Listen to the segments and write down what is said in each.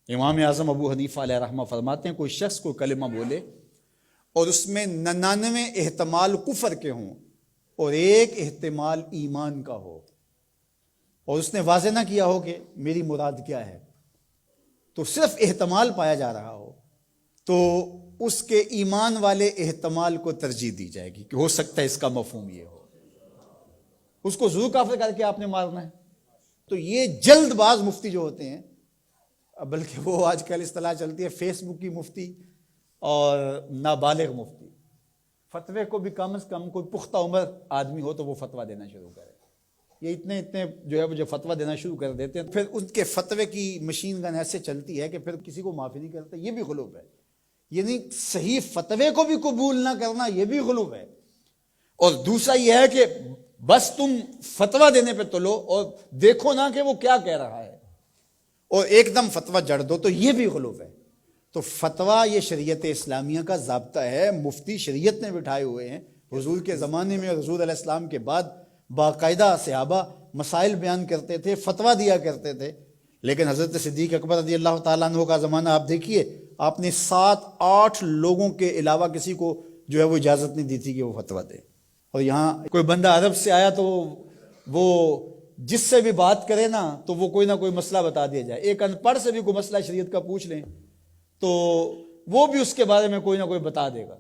امام اعظم ابو حنیفہ علیہ رحمہ فرماتے ہیں کوئی شخص کوئی کلمہ بولے اور اس میں 99 احتمال کفر کے ہوں اور ایک احتمال ایمان کا ہو، اور اس نے واضح نہ کیا ہو کہ میری مراد کیا ہے، تو صرف احتمال پایا جا رہا ہو، تو اس کے ایمان والے احتمال کو ترجیح دی جائے گی کہ ہو سکتا ہے اس کا مفہوم یہ ہو، اس کو ضرور کافر کر کے آپ نے مارنا ہے۔ تو یہ جلد باز مفتی جو ہوتے ہیں، بلکہ وہ آج کل اصطلاح چلتی ہے فیس بک کی مفتی اور نابالغ مفتی، فتوے کو بھی کم از کم کوئی پختہ عمر آدمی ہو تو وہ فتویٰ دینا شروع کرے۔ یہ اتنے جو ہے وہ جو فتویٰ دینا شروع کر دیتے ہیں، پھر ان کے فتوے کی مشین گن ایسے چلتی ہے کہ پھر کسی کو معافی نہیں کرتے۔ یہ بھی غلو ہے، یعنی صحیح فتوے کو بھی قبول نہ کرنا یہ بھی غلو ہے۔ اور دوسرا یہ ہے کہ بس تم فتویٰ دینے پہ تلو اور دیکھو نہ کہ وہ کیا کہہ رہا ہے اور ایک دم فتویٰ جڑ دو، تو یہ بھی غلو ہے۔ تو فتویٰ یہ شریعت اسلامیہ کا ضابطہ ہے، مفتی شریعت نے بٹھائے ہوئے ہیں۔ حضور کے زمانے میں اور حضور علیہ السلام کے بعد باقاعدہ صحابہ مسائل بیان کرتے تھے، فتویٰ دیا کرتے تھے، لیکن حضرت صدیق اکبر رضی اللہ تعالیٰ عنہ کا زمانہ آپ دیکھیے، آپ نے 7-8 لوگوں کے علاوہ کسی کو جو ہے وہ اجازت نہیں دی تھی کہ وہ فتویٰ دے۔ اور یہاں کوئی بندہ عرب سے آیا تو وہ جس سے بھی بات کرے نا تو وہ کوئی نہ کوئی مسئلہ بتا دیا جائے۔ ایک ان پڑھ سے بھی کوئی مسئلہ شریعت کا پوچھ لیں تو وہ بھی اس کے بارے میں کوئی نہ کوئی بتا دے گا۔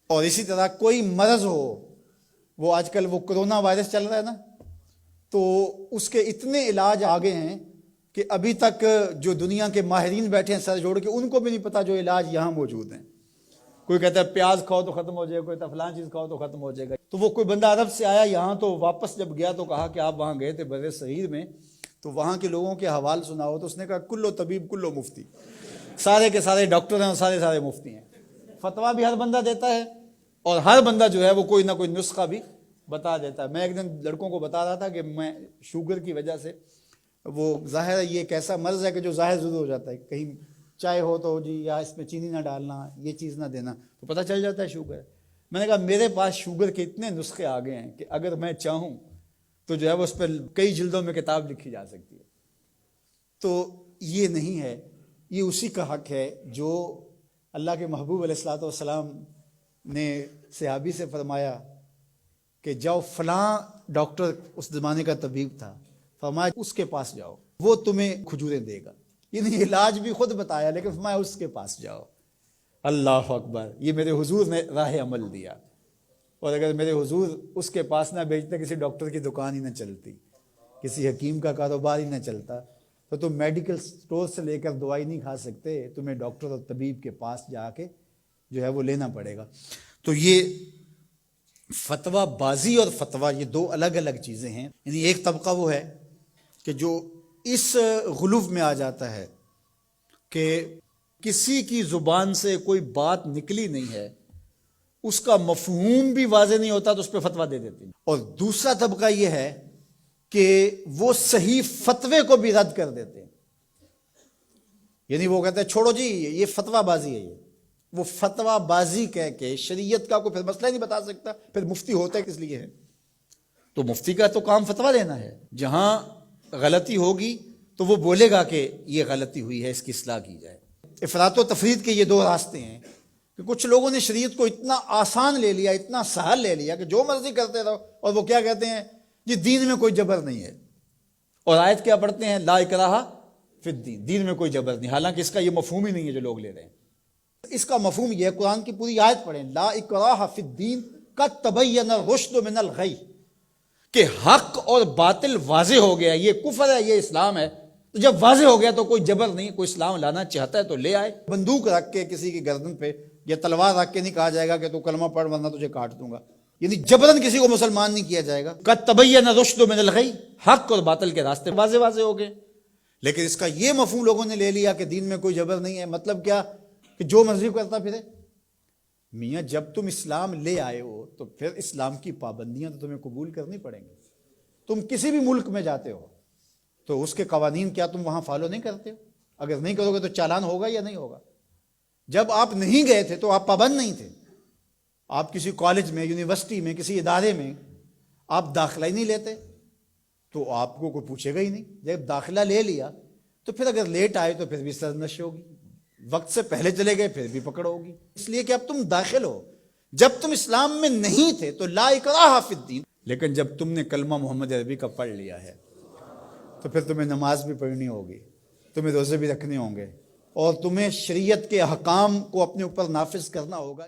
اور اسی طرح کوئی مرض ہو، وہ آج کل وہ کرونا وائرس چل رہا ہے نا، تو اس کے اتنے علاج آگے ہیں کہ ابھی تک جو دنیا کے ماہرین بیٹھے ہیں سر جوڑ کے، ان کو بھی نہیں پتا جو علاج یہاں موجود ہیں۔ کوئی کہتا ہے پیاز کھاؤ تو ختم ہو جائے گا، کوئی کہتا ہے فلاں چیز کھاؤ تو ختم ہو جائے گا۔ تو وہ کوئی بندہ عرب سے آیا یہاں، تو واپس جب گیا تو کہا کہ آپ وہاں گئے تھے بر صغیر میں، تو وہاں کے لوگوں کے حوال سناؤ، تو اس نے کہا کلو طبیب کلو مفتی، سارے کے سارے ڈاکٹر ہیں اور سارے مفتی ہیں۔ فتویٰ بھی ہر بندہ دیتا ہے اور ہر بندہ جو ہے وہ کوئی نہ کوئی نسخہ بھی بتا دیتا ہے۔ میں ایک دن لڑکوں کو بتا رہا تھا کہ میں شوگر کی وجہ سے، وہ ظاہر ہے یہ ایک ایسا مرض ہے کہ جو ظاہر ضرور ہو جاتا ہے، کہیں چائے ہو تو جی یا اس میں چینی نہ ڈالنا، یہ چیز نہ دینا، تو پتہ چل جاتا ہے شوگر۔ میں نے کہا میرے پاس شوگر کے اتنے نسخے آ گئے ہیں کہ اگر میں چاہوں تو جو ہے وہ اس پہ کئی جلدوں میں کتاب لکھی جا سکتی ہے۔ تو یہ نہیں ہے، یہ اسی کا حق ہے جو اللہ کے محبوب علیہ الصلوۃ والسلام نے صحابی سے فرمایا کہ جاؤ فلاں ڈاکٹر اس زمانے کا طبیب تھا، فرمایا اس کے پاس جاؤ، وہ تمہیں کھجوریں دے گا۔ یعنی علاج بھی خود بتایا، لیکن فرمایا اس کے پاس جاؤ۔ اللہ اکبر، یہ میرے حضور نے راہ عمل دیا۔ اور اگر میرے حضور اس کے پاس نہ بھیجتے، کسی ڈاکٹر کی دکان ہی نہ چلتی، کسی حکیم کا کاروبار ہی نہ چلتا، تو تم میڈیکل سٹور سے لے کر دوائی نہیں کھا سکتے، تمہیں ڈاکٹر اور طبیب کے پاس جا کے جو ہے وہ لینا پڑے گا۔ تو یہ فتویٰ بازی اور فتویٰ یہ دو الگ الگ چیزیں ہیں۔ یعنی ایک طبقہ وہ ہے کہ جو اس غلو میں آ جاتا ہے کہ کسی کی زبان سے کوئی بات نکلی نہیں ہے، اس کا مفہوم بھی واضح نہیں ہوتا تو اس پہ فتویٰ دے دیتے ہیں۔ اور دوسرا طبقہ یہ ہے کہ وہ صحیح فتوے کو بھی رد کر دیتے ہیں، یعنی وہ کہتے ہیں چھوڑو جی یہ فتویٰ بازی ہے، وہ فتویٰ بازی کہہ کے شریعت کا کوئی پھر مسئلہ نہیں بتا سکتا، پھر مفتی ہوتا ہے کس لیے ہے؟ تو مفتی کا تو کام فتویٰ دینا ہے، جہاں غلطی ہوگی تو وہ بولے گا کہ یہ غلطی ہوئی ہے، اس کی اصلاح کی جائے۔ افراط و تفرید کے یہ دو راستے ہیں کہ کچھ لوگوں نے شریعت کو اتنا آسان لے لیا، اتنا سہل لے لیا کہ جو مرضی کرتے رہو، اور وہ کیا کہتے ہیں جی دین میں کوئی جبر نہیں ہے، اور آیت کیا پڑھتے ہیں لا اکراہ فی الدین، دین میں کوئی جبر نہیں، حالانکہ اس کا یہ مفہوم ہی نہیں ہے جو لوگ لے رہے ہیں۔ اس کا مفہوم یہ ہے، قرآن کی پوری آیت پڑھیں، لا اکراہ فی الدین قد تبین الرشد من الغی، کہ حق اور باطل واضح ہو گیا، یہ کفر ہے یہ اسلام ہے، تو جب واضح ہو گیا تو کوئی جبر نہیں، کوئی اسلام لانا چاہتا ہے تو لے آئے۔ بندوق رکھ کے کسی کی گردن پہ یا تلوار رکھ کے نہیں کہا جائے گا کہ تو کلمہ پڑھ ورنہ تجھے کاٹ دوں گا، یعنی جبرن کسی کو مسلمان نہیں کیا جائے گا۔ قد تبین الرشد من الغی، حق اور باطل کے راستے واضح ہو گئے۔ لیکن اس کا یہ مفہوم لوگوں نے لے لیا کہ دین میں کوئی جبر نہیں ہے، مطلب کیا کہ جو مرضی کرتا پھرے۔ میاں جب تم اسلام لے آئے ہو تو پھر اسلام کی پابندیاں تو تمہیں قبول کرنی پڑیں گی۔ تم کسی بھی ملک میں جاتے ہو تو اس کے قوانین کیا تم وہاں فالو نہیں کرتے ہو؟ اگر نہیں کرو گے تو چالان ہوگا یا نہیں ہوگا؟ جب آپ نہیں گئے تھے تو آپ پابند نہیں تھے، آپ کسی کالج میں، یونیورسٹی میں، کسی ادارے میں آپ داخلہ ہی نہیں لیتے تو آپ کو کوئی پوچھے گا ہی نہیں۔ جب داخلہ لے لیا تو پھر اگر لیٹ آئے تو پھر بھی سرنش ہوگی، وقت سے پہلے چلے گئے پھر بھی پکڑ ہوگی، اس لیے کہ اب تم داخل ہو۔ جب تم اسلام میں نہیں تھے تو لا اکراہ فی الدین، لیکن جب تم نے کلمہ محمد عربی کا پڑھ لیا ہے تو پھر تمہیں نماز بھی پڑھنی ہوگی، تمہیں روزے بھی رکھنے ہوں گے، اور تمہیں شریعت کے احکام کو اپنے اوپر نافذ کرنا ہوگا۔